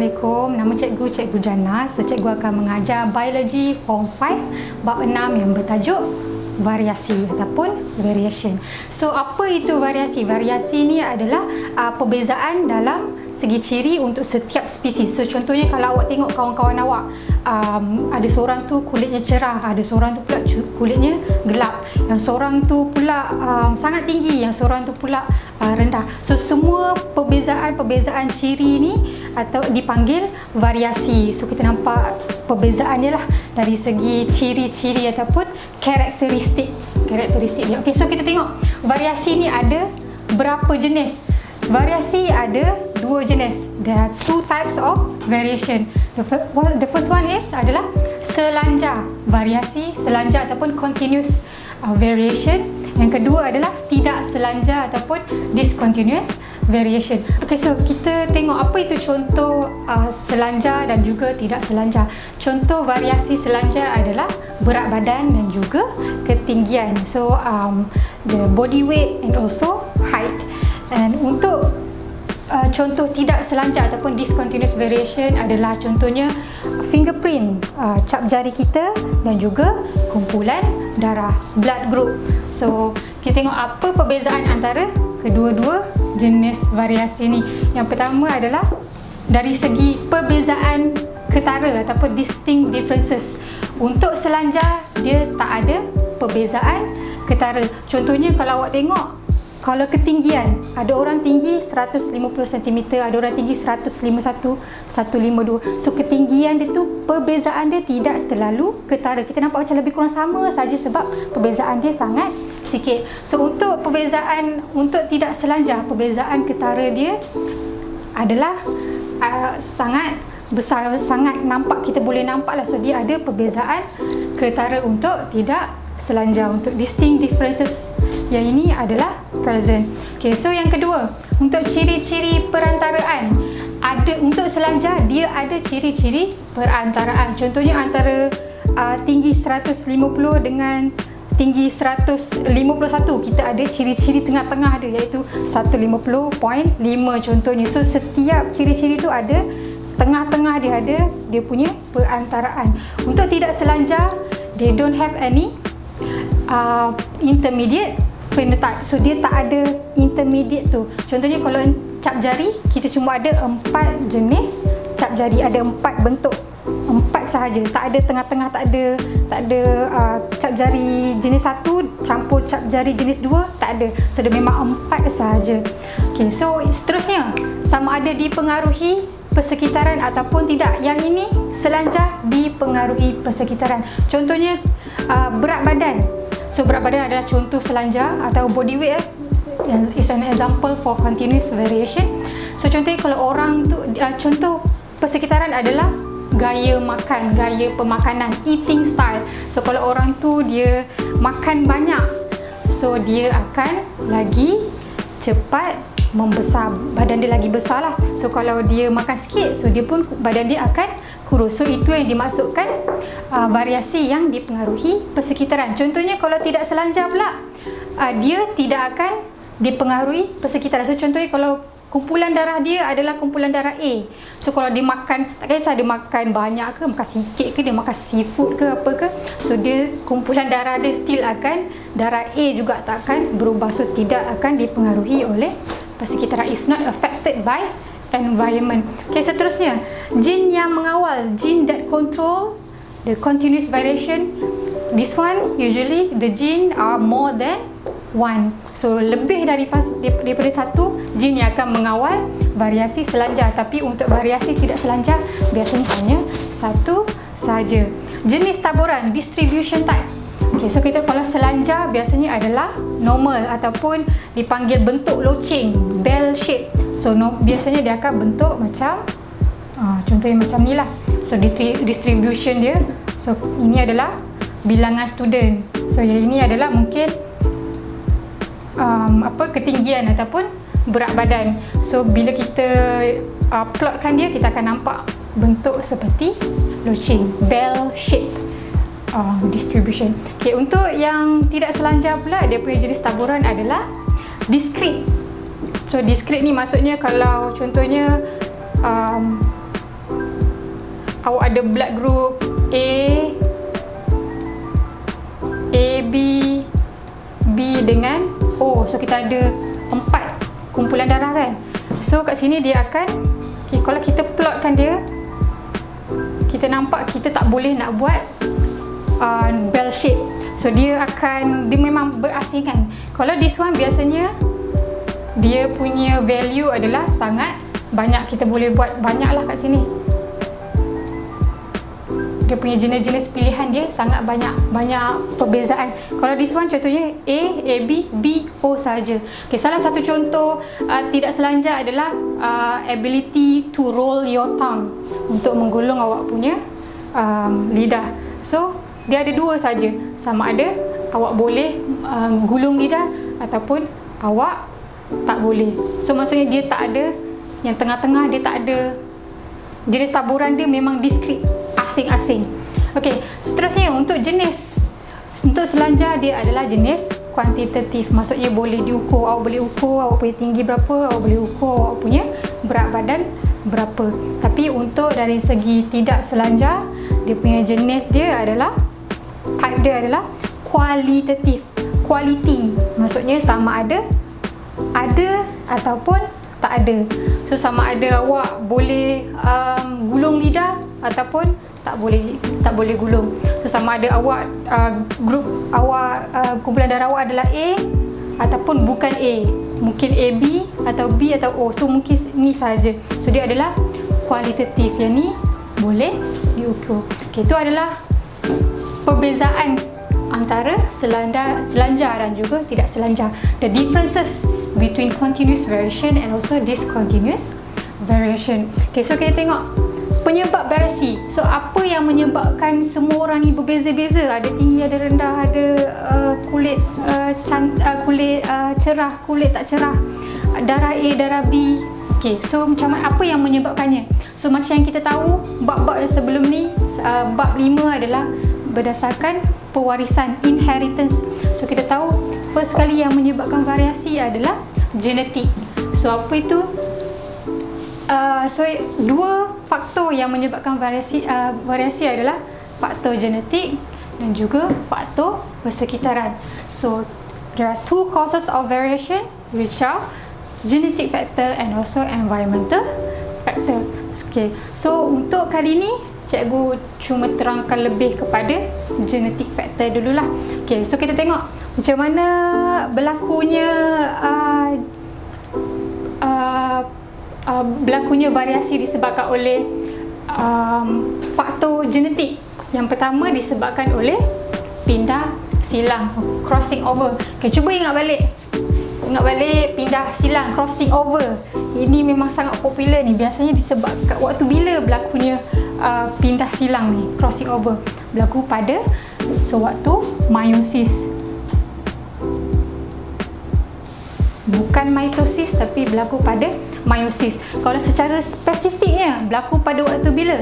Assalamualaikum, nama Cikgu Jana. Cikgu akan mengajar Biology Form 5 bab 6 yang bertajuk variasi ataupun variation. So, apa itu variasi? Variasi ni adalah perbezaan dalam segi ciri untuk setiap spesies. So, contohnya kalau awak tengok kawan-kawan awak, ada seorang tu kulitnya cerah, ada seorang tu pula kulitnya gelap, yang seorang tu pula sangat tinggi, yang seorang tu pula rendah. So, semua perbezaan ciri ni atau dipanggil variasi. So, kita nampak perbezaannya lah dari segi ciri-ciri ataupun karakteristik dia. Okey, so kita tengok variasi ni ada berapa jenis. Variasi ada dua jenis. There are two types of variation. The first one adalah selanjar variasi, selanjar ataupun continuous variation. Yang kedua adalah tidak selanjar ataupun discontinuous variation. Okay, so kita tengok apa itu contoh selanjar dan juga tidak selanjar. Contoh variasi selanjar adalah berat badan dan juga ketinggian. So the body weight and also height. And untuk contoh tidak selanjar ataupun discontinuous variation adalah contohnya fingerprint, cap jari kita dan juga kumpulan darah, blood group. So, kita tengok apa perbezaan antara kedua-dua jenis variasi ni. Yang pertama adalah dari segi perbezaan ketara ataupun distinct differences. Untuk selanjar, dia tak ada perbezaan ketara. Contohnya kalau awak tengok, kalau ketinggian, ada orang tinggi 150 cm, ada orang tinggi 151, 152. So, ketinggian dia tu, perbezaan dia tidak terlalu ketara. Kita nampak macam lebih kurang sama saja sebab perbezaan dia sangat sikit. So, untuk perbezaan, untuk tidak selanjar, perbezaan ketara dia adalah sangat besar, sangat nampak, kita boleh nampak lah. So, dia ada perbezaan ketara untuk tidak selanjar. Untuk distinct differences yang ini adalah present. Okay, so yang kedua, untuk ciri-ciri perantaraan, ada untuk selanjar dia ada ciri-ciri perantaraan. Contohnya antara tinggi 150 dengan tinggi 151, kita ada ciri-ciri tengah-tengah dia, iaitu 150.5 contohnya. So setiap ciri-ciri tu ada tengah-tengah dia, ada dia punya perantaraan. Untuk tidak selanjar, they don't have any intermediate phenotype. So dia tak ada intermediate tu. Contohnya kalau cap jari, kita cuma ada 4 jenis cap jari, ada 4 bentuk, 4 sahaja. Tak ada tengah-tengah, tak ada cap jari jenis 1 campur cap jari jenis 2, tak ada. So dia memang 4 sahaja. Okay, so seterusnya, sama ada dipengaruhi persekitaran ataupun tidak. Yang ini selanjar dipengaruhi persekitaran. Contohnya berat badan. So berat badan adalah contoh selanjar atau body weight is an example for continuous variation. So contohnya kalau orang tu contoh persekitaran adalah gaya makan, gaya pemakanan, eating style. So kalau orang tu dia makan banyak, so dia akan lagi cepat membesar, badan dia lagi besar lah. So kalau dia makan sikit, so dia pun badan dia akan kurus. So itu yang dimaksudkan variasi yang dipengaruhi persekitaran. Contohnya kalau tidak selanjar pula, dia tidak akan dipengaruhi persekitaran. So contohnya kalau kumpulan darah dia adalah kumpulan darah A, so kalau dia makan, tak kisah dia makan banyak ke, makan sikit ke, dia makan seafood ke apa ke, so dia kumpulan darah dia still akan, darah A juga tak akan berubah. So tidak akan dipengaruhi oleh persekitaran. Is not affected by environment. Okay, seterusnya, gene yang mengawal, gene that control the continuous variation. This one, usually the gene are more than one. So lebih daripada satu gene yang akan mengawal variasi selanjar. Tapi untuk variasi tidak selanjar, biasanya hanya satu sahaja. Jenis taburan, distribution type. Okay, so kita kalau selanjar biasanya adalah normal ataupun dipanggil bentuk loceng, bell shape. So biasanya dia akan bentuk macam contohnya macam ni lah. So distribution dia, so ini adalah bilangan student. So yang ini adalah mungkin ketinggian ataupun berat badan. So bila kita plotkan dia, kita akan nampak bentuk seperti loceng, bell shape distribution. Okay, untuk yang tidak selanjar pula, dia punya jenis taburan adalah discrete. So discrete ni maksudnya kalau contohnya awak ada blood group A, AB, B dengan O. So kita ada 4 kumpulan darah kan. So kat sini dia akan, kalau kita plotkan dia, kita nampak kita tak boleh nak buat bell shape. So dia memang berasingan. Kalau this one biasanya dia punya value adalah sangat banyak, kita boleh buat banyak lah kat sini. Dia punya jenis-jenis pilihan dia sangat banyak perbezaan. Kalau this one contohnya A, AB, B, O saja. Okay, salah satu contoh tidak selanjar adalah ability to roll your tongue, untuk menggulung awak punya lidah. So dia ada 2 saja, sama ada awak boleh gulung lidah ataupun awak tak boleh. So maksudnya dia tak ada yang tengah-tengah, dia tak ada, jenis taburan dia memang diskret, asing-asing. Okey, seterusnya untuk selanjar dia adalah jenis kuantitatif. Maksudnya boleh diukur, awak boleh ukur awak punya tinggi berapa, awak boleh ukur awak punya berat badan berapa. Tapi untuk dari segi tidak selanjar, dia punya jenis dia adalah, type dia adalah kualitatif. Quality maksudnya sama ada ataupun tak ada. So sama ada awak boleh gulung lidah ataupun tak boleh gulung. So sama ada awak grup awak, kumpulan darah awak adalah A ataupun bukan A, mungkin AB atau B atau O. So mungkin ni saja. So dia adalah kualitatif, yang ni boleh diukur. Okay, itu adalah perbezaan antara selanjar dan juga tidak selanjar. The differences between continuous variation and also discontinuous variation. Okay, so kita tengok penyebab variasi. So apa yang menyebabkan semua orang ni berbeza-beza? Ada tinggi, ada rendah, ada kulit cerah, kulit tak cerah, darah A, darah B. Okay, so macam apa yang menyebabkannya? So macam yang kita tahu, bab-bab yang sebelum ni, bab 5 adalah berdasarkan pewarisan, inheritance. So kita tahu first kali yang menyebabkan variasi adalah genetik. So apa itu? So 2 faktor yang menyebabkan variasi adalah faktor genetik dan juga faktor persekitaran. So there are 2 causes of variation, which are genetic factor and also environmental factor. Okay, so untuk kali ni cikgu cuma terangkan lebih kepada genetic factor dululah. Okay, so kita tengok macam mana berlakunya variasi disebabkan oleh faktor genetik. Yang pertama disebabkan oleh pindah silang, crossing over. Okay, cuba ingat balik pindah silang, crossing over. Ini memang sangat popular ni. Biasanya disebabkan waktu bila berlakunya pindah silang ni, crossing over, berlaku pada sewaktu meiosis. Bukan mitosis tapi berlaku pada meiosis. Kalau secara spesifiknya berlaku pada waktu bila?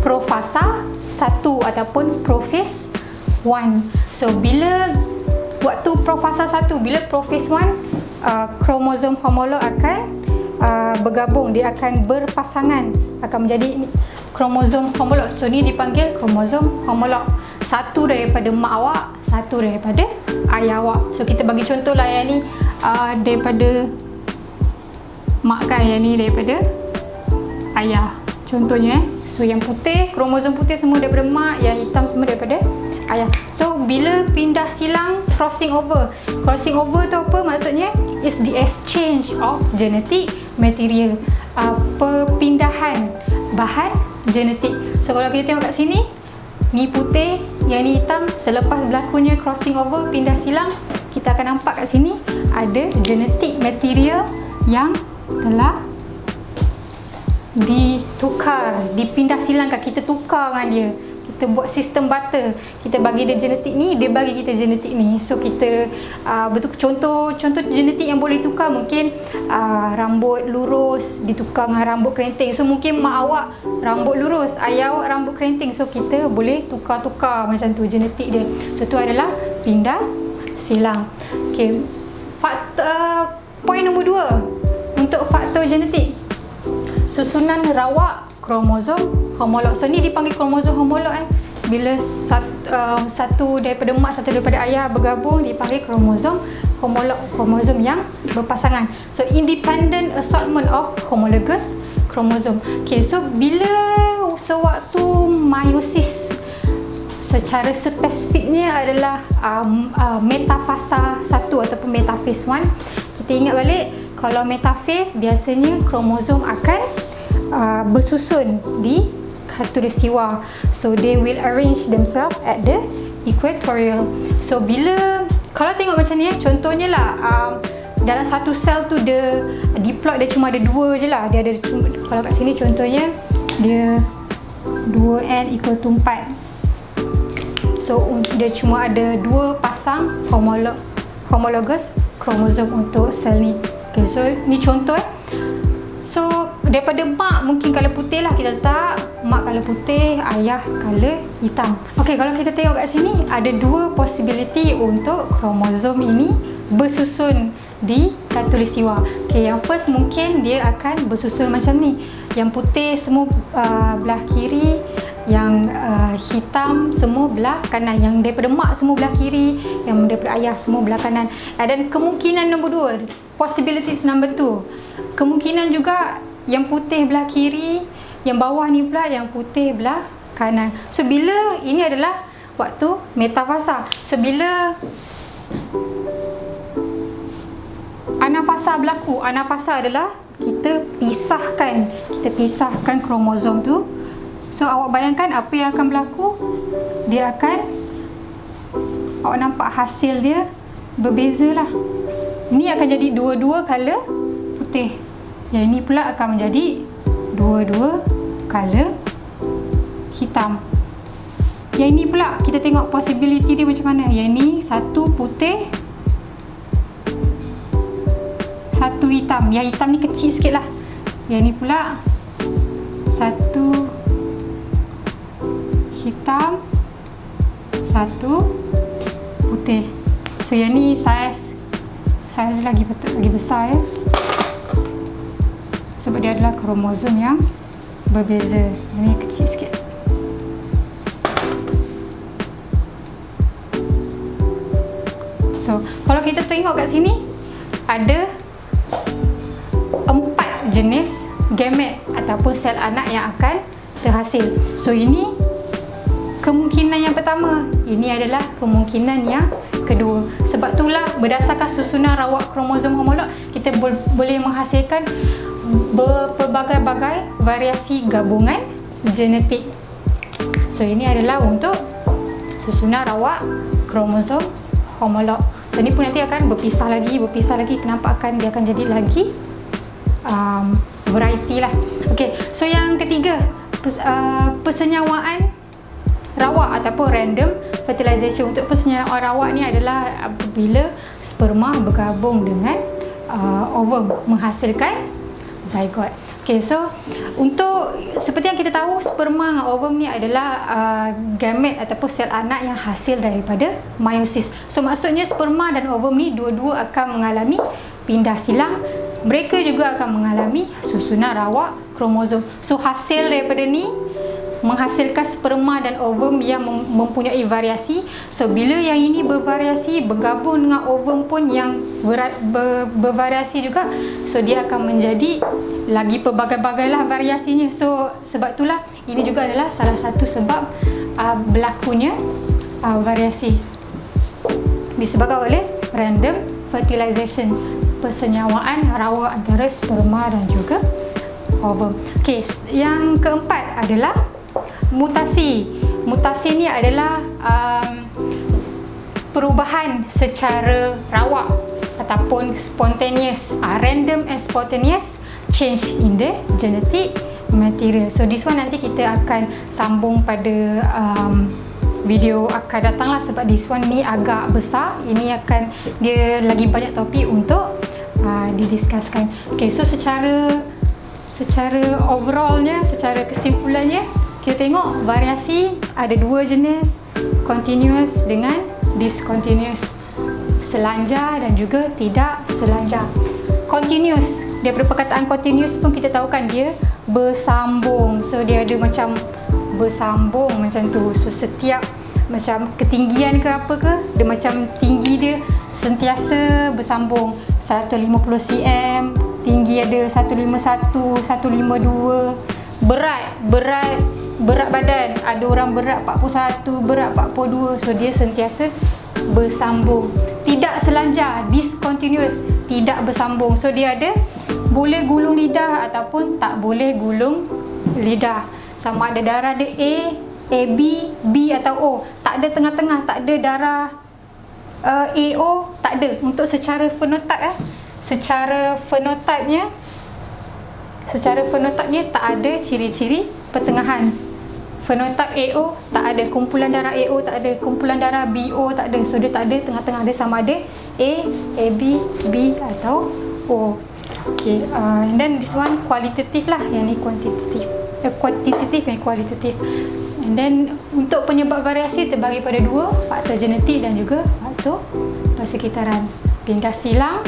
Profasa 1 ataupun prophase 1. So bila waktu profasa 1, bila prophase 1, kromosom homolog akan bergabung, dia akan berpasangan, akan menjadi kromosom homolog. So ni dipanggil kromosom homolog. Satu daripada mak awak, satu daripada ayah awak. So kita bagi contoh lah, yang ni daripada mak kan, yang ni daripada ayah contohnya. So yang putih, kromosom putih semua daripada mak, yang hitam semua daripada ayah. So bila pindah silang, crossing over tu apa maksudnya? Is the exchange of genetic material, perpindahan bahan genetik. So kalau kita tengok kat sini, ni putih, yang ni hitam. Selepas berlakunya crossing over, pindah silang, kita akan nampak kat sini ada genetic material yang telah ditukar, dipindah silangkan. Kita tukar dengan dia, kita buat sistem barter. Kita bagi dia genetik ni, dia bagi kita genetik ni. So kita contoh genetik yang boleh tukar mungkin rambut lurus ditukar dengan rambut kerinting. So mungkin mak awak rambut lurus, ayah awak rambut kerinting. So kita boleh tukar-tukar macam tu genetik dia. So tu adalah pindah silang. Okay, poin nombor 2 untuk faktor genetik, susunan rawak kromosom homolog. So ni dipanggil kromosom homolog bila satu daripada mak, satu daripada ayah bergabung dipanggil kromosom homolog, kromosom yang berpasangan. So independent assortment of homologous chromosome. Okay, so bila sewaktu meiosis, secara spesifiknya adalah metafasa 1 ataupun metafase 1. Kita ingat balik, kalau metafase biasanya kromosom akan bersusun di khatulistiwa. So they will arrange themselves at the equatorial. So bila kalau tengok macam ni contohnya lah, dalam satu sel tu dia diploid dia cuma ada 2 je lah. Dia ada cuma, kalau kat sini contohnya dia 2n equal to 4. So dia cuma ada 2 pasang homologous kromosom untuk sel ni. Okay, so ni contoh So daripada mak mungkin color putih lah kita letak, mak color putih, ayah color hitam. Okay, kalau kita tengok kat sini ada 2 possibility untuk kromosom ini bersusun di khatulistiwa. Okay, yang first mungkin dia akan bersusun macam ni. Yang putih semua belah kiri, yang hitam semua belah kanan, yang daripada mak semua belah kiri, yang daripada ayah semua belah kanan. Dan kemungkinan nombor 2, possibilities number 2, kemungkinan juga yang putih belah kiri, yang bawah ni pula yang putih belah kanan. So bila ini adalah waktu metafasa. So bila anafasa berlaku, anafasa adalah kita pisahkan kromosom tu. So awak bayangkan apa yang akan berlaku, dia akan, awak nampak hasil dia berbeza lah. Ini akan jadi 2 color putih, yang ini pula akan menjadi 2 color hitam. Yang ini pula kita tengok possibility dia macam mana. Yang ini 1 putih, 1 hitam. Yang hitam ni kecil sikit lah. Yang ni pula 1 hitam, 1 putih. So yang ni saiz lagi besar ya. Sebab dia adalah kromosom yang berbeza. Yang ni kecil sikit. So kalau kita tengok kat sini ada 4 jenis gamet ataupun sel anak yang akan terhasil. So ini kemungkinan yang pertama, ini adalah kemungkinan yang kedua. Sebab itulah berdasarkan susunan rawak kromosom homolog, kita boleh menghasilkan berbagai-bagai variasi gabungan genetik. So ini adalah untuk susunan rawak kromosom homolog. So ini pun nanti akan berpisah lagi. Kenapa dia akan jadi lagi variety lah. Okay, so yang ketiga, persenyawaan rawak ataupun random fertilization. Untuk persenyawaan rawak ni adalah apabila sperma bergabung dengan ovum menghasilkan zygote. Okay, so untuk seperti yang kita tahu, sperma dengan ovum ni adalah gamet ataupun sel anak yang hasil daripada meiosis. So maksudnya sperma dan ovum ni dua-dua akan mengalami pindah silang. Mereka juga akan mengalami susunan rawak kromosom. So hasil daripada ni menghasilkan sperma dan ovum yang mempunyai variasi. So bila yang ini bervariasi bergabung dengan ovum pun yang bervariasi juga, so dia akan menjadi lagi pelbagai-bagai lah variasinya. So sebab itulah ini juga adalah salah satu sebab berlakunya variasi disebabkan oleh random fertilization, persenyawaan rawak antara sperma dan juga ovum. Okay, yang keempat adalah mutasi. Mutasi ni adalah perubahan secara rawak ataupun spontaneous, random and spontaneous change in the genetic material. So this one nanti kita akan sambung pada video akan datang lah, sebab this one ni agak besar. Ini akan dia lagi banyak topik untuk didiskuskan. Okay, so secara overallnya, secara kesimpulannya, kita tengok variasi ada 2 jenis, continuous dengan discontinuous, selanjar dan juga tidak selanjar. Continuous, daripada perkataan continuous pun kita tahu kan dia bersambung. So dia ada macam bersambung macam tu. So setiap macam ketinggian ke apa ke, dia macam tinggi dia sentiasa bersambung 150 cm, tinggi ada 151, 152. Berat badan, ada orang berat 41, berat 42. So dia sentiasa bersambung, tidak selanjar, discontinuous, tidak bersambung. So dia ada boleh gulung lidah ataupun tak boleh gulung lidah. Sama ada darah dia AB, B atau O. Tak ada tengah-tengah, tak ada darah AO, tak ada. Untuk secara fenotype secara fenotipenya tak ada ciri-ciri pertengahan. Fenotip AO tak ada, kumpulan darah AO tak ada, kumpulan darah BO tak ada. So dia tak ada tengah-tengah, dia sama ada A, AB, B atau O. Okay, and then this one kualitatif lah, yang ni kuantitatif. Kuantitatif yang kualitatif. And then untuk penyebab variasi terbagi pada dua, faktor genetik dan juga faktor persekitaran. Pindah silang,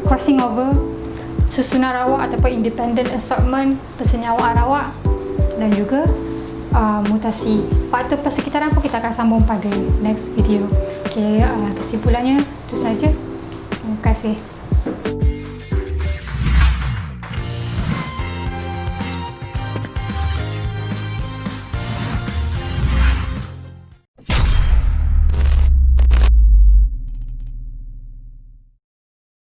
crossing over, susunan rawak ataupun independent assortment, persenyawaan rawak, dan juga mutasi. Faktor persekitaran pun kita akan sambung pada next video. Okay, kesimpulannya itu saja. Terima kasih.